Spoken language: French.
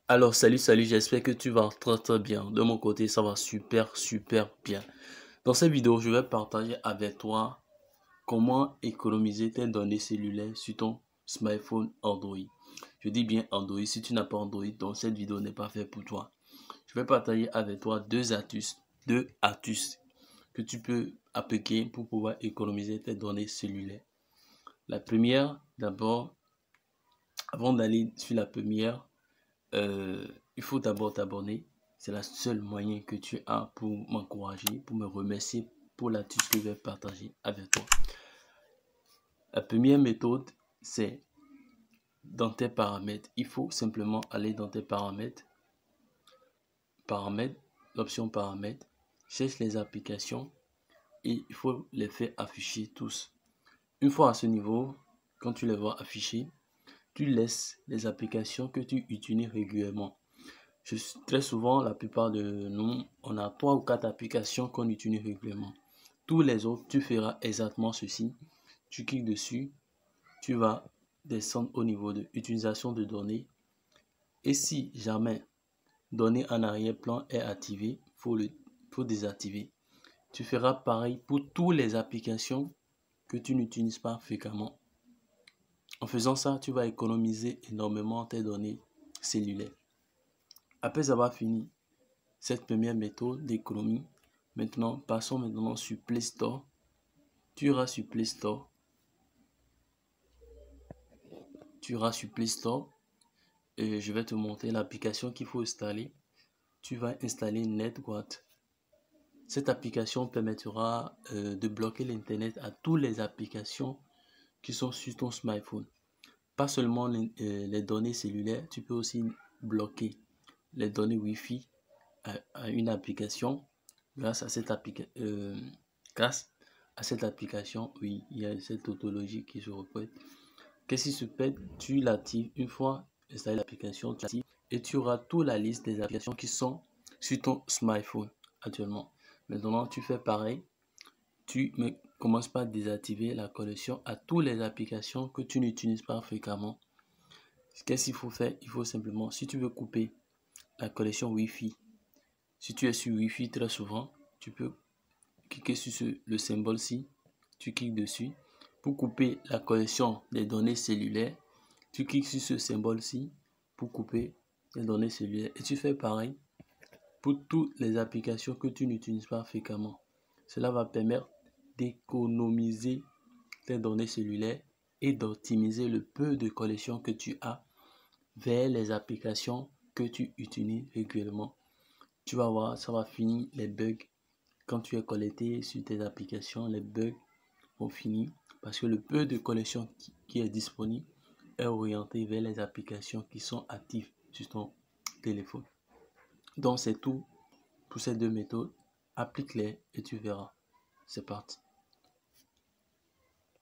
Alors, salut, j'espère que tu vas très bien. De mon côté, ça va super bien. Dans cette vidéo, je vais partager avec toi comment économiser tes données cellulaires sur ton smartphone Android. Je dis bien Android, si tu n'as pas Android, donc cette vidéo n'est pas faite pour toi. Je vais partager avec toi deux astuces que tu peux appliquer pour pouvoir économiser tes données cellulaires. La première, d'abord, avant d'aller sur la première, il faut d'abord t'abonner. C'est la seule moyen que tu as pour m'encourager, pour me remercier pour l'astuce que je vais partager avec toi. La première méthode, c'est dans tes paramètres. Il faut simplement aller dans tes paramètres. L'option paramètres. Cherche les applications et il faut les faire afficher tous. Une fois à ce niveau, quand tu les vois afficher, tu laisses les applications que tu utilises régulièrement. Très souvent, la plupart de nous, on a 3 ou 4 applications qu'on utilise régulièrement. Tous les autres, tu feras exactement ceci. Tu cliques dessus, tu vas descendre au niveau de utilisation de données. Et si jamais données en arrière-plan est activé, faut désactiver. Tu feras pareil pour toutes les applications que tu n'utilises pas fréquemment. En faisant ça, tu vas économiser énormément tes données cellulaires. Après avoir fini cette première méthode d'économie, passons maintenant sur Play Store. Tu iras sur Play Store. Et je vais te montrer l'application qu'il faut installer. Tu vas installer NetGuard. Cette application permettra de bloquer l'Internet à toutes les applications qui sont sur ton smartphone. Pas seulement les données cellulaires, tu peux aussi bloquer les données Wi-Fi à une application. Grâce à cette application, oui, il y a cette tautologie qui se répète. Qu'est-ce qui se fait? Tu l'actives une fois installé l'application, tu l'actives et tu auras toute la liste des applications qui sont sur ton smartphone actuellement. Maintenant, tu fais pareil. Tu commences par désactiver la connexion à toutes les applications que tu n'utilises pas fréquemment. Qu'est-ce qu'il faut faire? Il faut simplement, si tu veux couper la connexion Wi-Fi, si tu es sur Wi-Fi très souvent, tu peux cliquer sur le symbole-ci, tu cliques dessus. Pour couper la connexion des données cellulaires, tu cliques sur ce symbole-ci pour couper les données cellulaires. Et tu fais pareil pour toutes les applications que tu n'utilises pas fréquemment. Cela va permettre d'économiser tes données cellulaires et d'optimiser le peu de connexion que tu as vers les applications que tu utilises régulièrement. Tu vas voir, ça va finir les bugs. Quand tu es connecté sur tes applications, les bugs vont finir parce que le peu de connexion qui est disponible est orienté vers les applications qui sont actives sur ton téléphone. Donc c'est tout pour ces deux méthodes. Applique-les et tu verras. C'est parti.